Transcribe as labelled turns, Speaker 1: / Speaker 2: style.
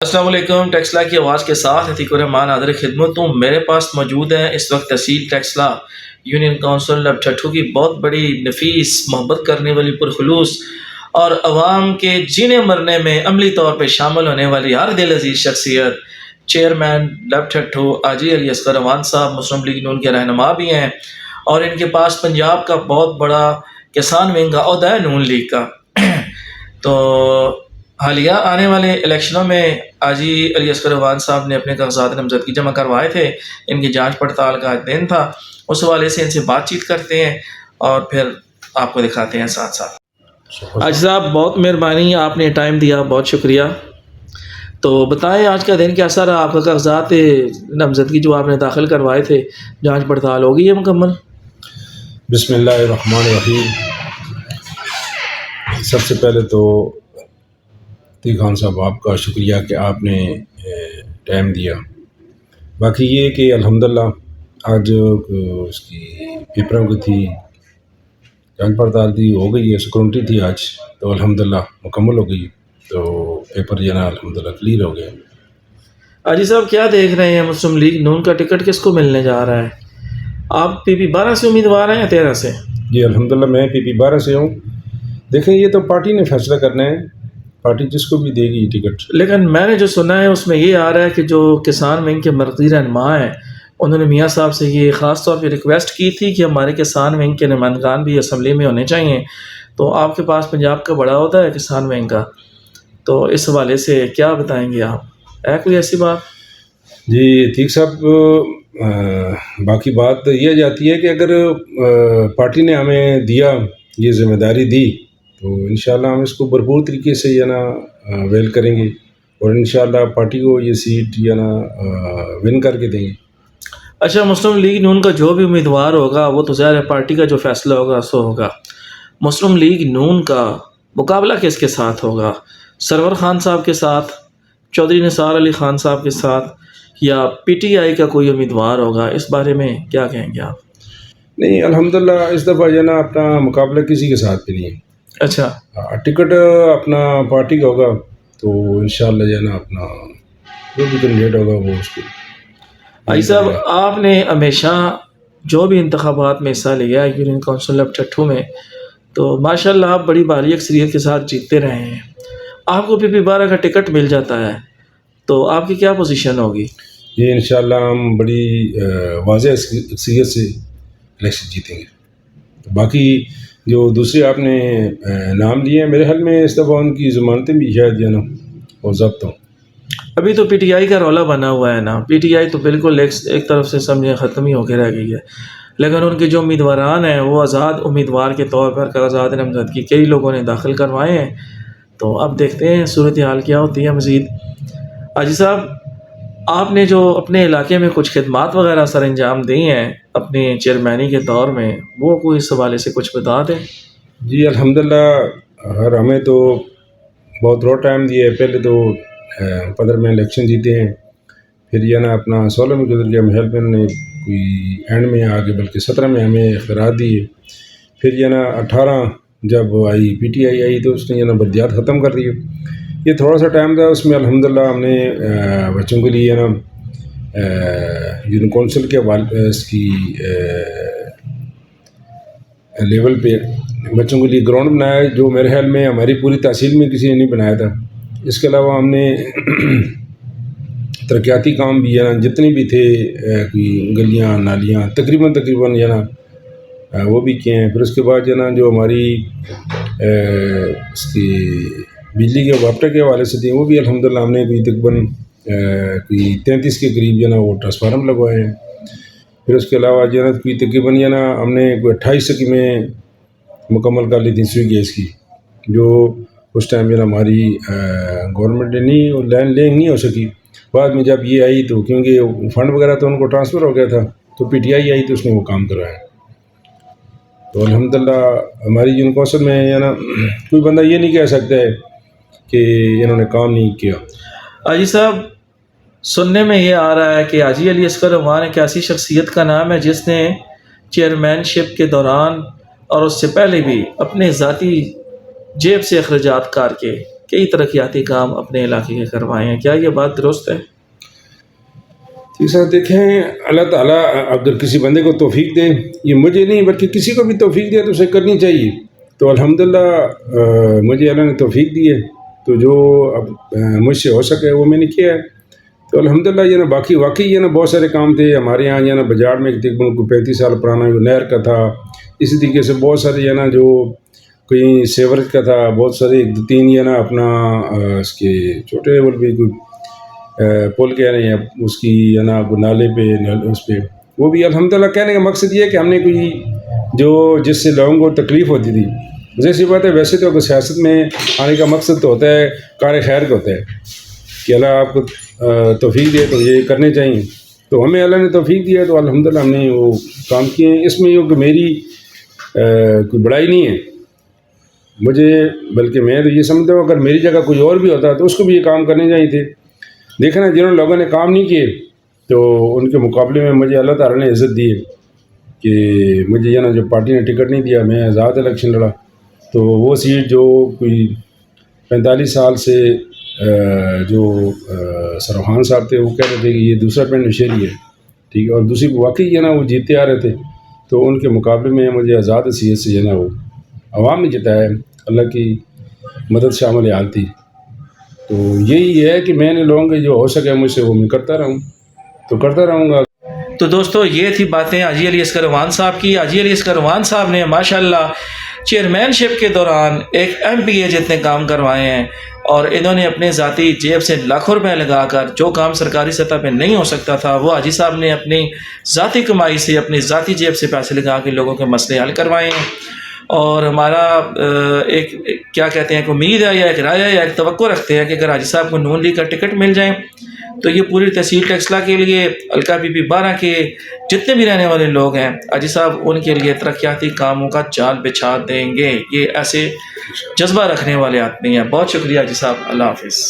Speaker 1: السلام علیکم. ٹیکسلا کی آواز کے ساتھ عتیق الرحمان حاضر خدمت ہوں. میرے پاس موجود ہے اس وقت تحصیل ٹیکسلا یونین کونسل اب ٹھٹھو کی بہت بڑی نفیس محبت کرنے والی پرخلوص اور عوام کے جینے مرنے میں عملی طور پہ شامل ہونے والی ہر دل عزیز شخصیت چیئرمین لب ٹھٹھو حاجی علی اصغر اعوان صاحب مسلم لیگ نون کے رہنما بھی ہیں، اور ان کے پاس پنجاب کا بہت بڑا کسان ونگ کا عہدہ ہے نون لیگ کا. تو حالیہ آنے والے الیکشنوں میں حاجی علی اصغر اعوان صاحب نے اپنے کاغذات نامزدگی جمع کروائے تھے. ان کی جانچ پڑتال کا دن تھا، اس حوالے سے ان سے بات چیت کرتے ہیں اور پھر آپ کو دکھاتے ہیں ساتھ ساتھ. حاجی صاحب بہت مہربانی، آپ نے ٹائم دیا، بہت شکریہ. تو بتائیں آج کا دن کیسا رہا؟ آپ کا کاغذات نامزدگی جو آپ نے داخل کروائے تھے جانچ پڑتال ہو گئی ہے مکمل؟
Speaker 2: بسم اللہ الرحمن الرحیم. سب سے پہلے تو عتیق خان صاحب آپ کا شکریہ کہ آپ نے ٹائم دیا. باقی یہ کہ الحمدللہ آج اس کی پیپروں کی تھی، جانچ پڑتال تھی، ہو گئی ہے، سیکورٹی تھی آج، تو الحمدللہ مکمل ہو گئی، تو پیپر جو ہے نا الحمدللہ کلیئر ہو گیا.
Speaker 1: حاجی صاحب کیا دیکھ رہے ہیں؟ مسلم لیگ نون کا ٹکٹ کس کو ملنے جا رہا ہے؟ آپ پی پی 12 سے امیدوار ہیں یا 13 سے؟
Speaker 2: جی الحمدللہ میں پی پی 12 سے ہوں. دیکھیں یہ تو پارٹی نے فیصلہ کرنا ہے، پارٹی جس کو بھی دے گی ٹکٹ.
Speaker 1: لیکن میں نے جو سنا ہے اس میں یہ آ رہا ہے کہ جو کسان ونگ کے مرکزی رہنما ہیں انہوں نے میاں صاحب سے یہ خاص طور پہ ریکویسٹ کی تھی کہ ہمارے کسان ونگ کے نمائندگان بھی اسمبلی میں ہونے چاہیے. تو آپ کے پاس پنجاب کا بڑا عہدہ ہے کسان ونگ کا، تو اس حوالے سے کیا بتائیں گے آپ؟ ہے کوئی ایسی بات؟
Speaker 2: جی عتیق صاحب، باقی بات یہ جاتی ہے کہ اگر پارٹی نے ہمیں دیا، یہ ذمہ داری دی، تو انشاءاللہ ہم اس کو بھرپور طریقے سے یا نا ویل کریں گے، اور انشاءاللہ پارٹی کو یہ سیٹ یا نا ون کر کے دیں گے.
Speaker 1: اچھا، مسلم لیگ نون کا جو بھی امیدوار ہوگا وہ تو ظاہر ہے پارٹی کا جو فیصلہ ہوگا سو ہوگا. مسلم لیگ نون کا مقابلہ کس کے ساتھ ہوگا؟ سرور خان صاحب کے ساتھ، چودھری نثار علی خان صاحب کے ساتھ، یا پی ٹی آئی کا کوئی امیدوار ہوگا؟ اس بارے میں کیا کہیں گے آپ؟
Speaker 2: نہیں الحمدللہ اس دفعہ جو ہے نا اپنا مقابلہ کسی کے ساتھ بھی نہیں ہے.
Speaker 1: اچھا،
Speaker 2: ٹکٹ اپنا پارٹی کا ہوگا، تو انشاءاللہ جو ہے نا اپنا جو بھی کینڈیڈیٹ ہوگا وہ اس کو.
Speaker 1: بھائی صاحب آپ نے ہمیشہ جو بھی انتخابات میں حصہ لیا ہے یونین کونسل آف ٹھٹھو میں، تو ماشاءاللہ آپ بڑی بھاری اکثریت کے ساتھ جیتتے رہے ہیں. آپ کو پی پی 12 کا ٹکٹ مل جاتا ہے تو آپ کی کیا پوزیشن ہوگی؟
Speaker 2: یہ انشاءاللہ ہم بڑی واضح اکثریت سے الیکشن جیتیں گے. باقی جو دوسرے آپ نے نام لیے ہیں، میرے حال میں اس دفعہ ان کی ضمانتیں بھی شاید جو ہے نا وہ ضبط ہوں.
Speaker 1: ابھی تو پی ٹی آئی کا رولا بنا ہوا ہے نا، پی ٹی آئی تو بالکل ایک طرف سے سمجھے ختم ہی ہو کے رہ گئی ہے، لیکن ان کے جو امیدواران ہیں وہ آزاد امیدوار کے طور پر کاغذات نامزدگی کئی لوگوں نے داخل کروائے ہیں. تو اب دیکھتے ہیں صورتحال کیا ہوتی ہے مزید. حاجی صاحب آپ نے جو اپنے علاقے میں کچھ خدمات وغیرہ سر انجام دی ہیں اپنے چیئرمینی کے دور میں، وہ کوئی اس حوالے سے کچھ بتا دیں.
Speaker 2: جی الحمدللہ ہمیں تو بہت روڈ ٹائم دیا ہے. پہلے تو 15 میں الیکشن جیتے ہیں، پھر یہ نا اپنا 16 میں گزر گیا محل میں، انہوں نے کوئی اینڈ میں آگے بلکہ 17 میں ہمیں اختیارات دیے. پھر یہ نا 18 جب آئی پی ٹی آئی آئی تو اس نے یہ نا بدیات ختم کر دیے. یہ تھوڑا سا ٹائم تھا، اس میں الحمدللہ ہم نے بچوں کے لیے نا یونین کونسل کے اس کی لیول پہ بچوں کے لیے گراؤنڈ بنایا ہے، جو میرے خیال میں ہماری پوری تحصیل میں کسی نے نہیں بنایا تھا. اس کے علاوہ ہم نے ترقیاتی کام بھی ہے نا جتنے بھی تھے، کوئی گلیاں نالیاں تقریباً یہ نا وہ بھی کیے ہیں. پھر اس کے بعد جو ہے نا جو ہماری اس کی بجلی کے وابٹے کے حوالے سے تھیں، وہ بھی الحمدللہ ہم نے کوئی تقریباً کوئی 33 کے قریب جو ہے نا وہ ٹرانسفارم لگوائے ہیں. پھر اس کے علاوہ جو ہے نا کوئی تقریباً یہ نا ہم نے کوئی 28 اسکیمیں مکمل کر لی تھیں سوئی گیس کی، جو اس ٹائم جو ہے نا ہماری گورنمنٹ نے نہیں لینگ نہیں ہو سکی. بعد میں جب یہ آئی تو کیونکہ فنڈ وغیرہ تو ان کو ٹرانسفر ہو گیا تھا، تو پی ٹی آئی آئی تو اس نے وہ کام کروایا. تو الحمدللہ ہماری یونین کونسل میں ہے نا کوئی بندہ یہ نہیں کہہ سکتا ہے کہ انہوں نے کام نہیں کیا.
Speaker 1: حاجی صاحب سننے میں یہ آ رہا ہے کہ حاجی علی اصغر اعوان ایک ایسی شخصیت کا نام ہے جس نے چیئرمین شپ کے دوران اور اس سے پہلے بھی اپنے ذاتی جیب سے اخراجات کر کے کئی ترقیاتی کام اپنے علاقے کے کروائے ہیں، کیا یہ بات درست ہے؟
Speaker 2: جی صاحب دیکھیں، اللہ تعالیٰ اگر کسی بندے کو توفیق دے، یہ مجھے نہیں بلکہ کسی کو بھی توفیق دے تو اسے کرنی چاہیے. تو الحمدللہ مجھے اللہ نے توفیق دی ہے، تو جو اب مجھ سے ہو سکے وہ میں نے کیا ہے. تو الحمدللہ یہ نا باقی واقعی یہ نا بہت سارے کام تھے ہمارے یہاں. یہ نا بجاڑ میں ایک تقریباً کوئی 35 سال پرانا جو نہر کا تھا، اسی طریقے سے بہت سارے یہ نا جو کوئی سیورج کا تھا، بہت سارے 2-3 یہ نا اپنا اس کے چھوٹے لیول پہ کوئی پل کہہ رہے ہیں اس کی ہے نا نالے پہ اس پہ، وہ بھی الحمدللہ. کہنے کا مقصد یہ ہے کہ ہم نے کوئی جو جس سے لوگوں کو تکلیف ہوتی تھی، جیسی بات ہے ویسے تو سیاست میں آنے کا مقصد تو ہوتا ہے کار خیر کا ہوتا ہے کہ اللہ آپ کو توفیق دے تو یہ کرنے چاہیے. تو ہمیں اللہ نے توفیق دیا تو الحمدللہ ہم نے وہ کام کیے ہیں. اس میں یہ کہ میری کوئی بڑائی نہیں ہے مجھے، بلکہ میں تو یہ سمجھتا ہوں اگر میری جگہ کوئی اور بھی ہوتا تو اس کو بھی یہ کام کرنے چاہیے تھے. دیکھنا جنہوں لوگوں نے کام نہیں کیے تو ان کے مقابلے میں مجھے اللہ تعالیٰ نے عزت دی ہے کہ مجھے یہ نا جو پارٹی نے ٹکٹ نہیں دیا، میں آزاد الیکشن لڑا. تو وہ سیٹ جو کوئی 45 سال سے جو سروخان صاحب تھے وہ کہہ رہے تھے کہ یہ دوسرا پنڈ نشیری ہے، ٹھیک ہے، اور دوسری واقعی یہ نا وہ جیتے آ رہے تھے. تو ان کے مقابلے میں مجھے آزاد حیثیت سے جو نا وہ عوام نے جتایا ہے. اللہ کی مدد شامل حال تھی. تو یہی ہے کہ میں نے لوگوں کے جو ہو سکے مجھ سے وہ میں کرتا رہوں تو کرتا رہوں گا.
Speaker 1: تو دوستو یہ تھی باتیں حاجی علی اصغر روان صاحب کی. حاجی علی اصغر روان صاحب نے ماشاءاللہ چیئرمین شپ کے دوران ایک MPA جتنے کام کروائے ہیں، اور انہوں نے اپنے ذاتی جیب سے لاکھوں روپے لگا کر جو کام سرکاری سطح پہ نہیں ہو سکتا تھا وہ حاجی صاحب نے اپنی ذاتی کمائی سے اپنی ذاتی جیب سے پیسے لگا کے لوگوں کے مسئلے حل کروائے ہیں. اور ہمارا ایک کیا کہتے ہیں ایک امید ہے یا ایک رائے ہے یا ایک توقع رکھتے ہیں کہ اگر حاجی صاحب کو نون لیگ کا ٹکٹ مل جائیں تو یہ پوری تحصیل ٹیکسلا کے لیے حلقہ پی پی 12 کے جتنے بھی رہنے والے لوگ ہیں حاجی صاحب ان کے لیے ترقیاتی کاموں کا جال بچھا دیں گے. یہ ایسے جذبہ رکھنے والے آدمی ہیں. بہت شکریہ حاجی صاحب، اللہ حافظ.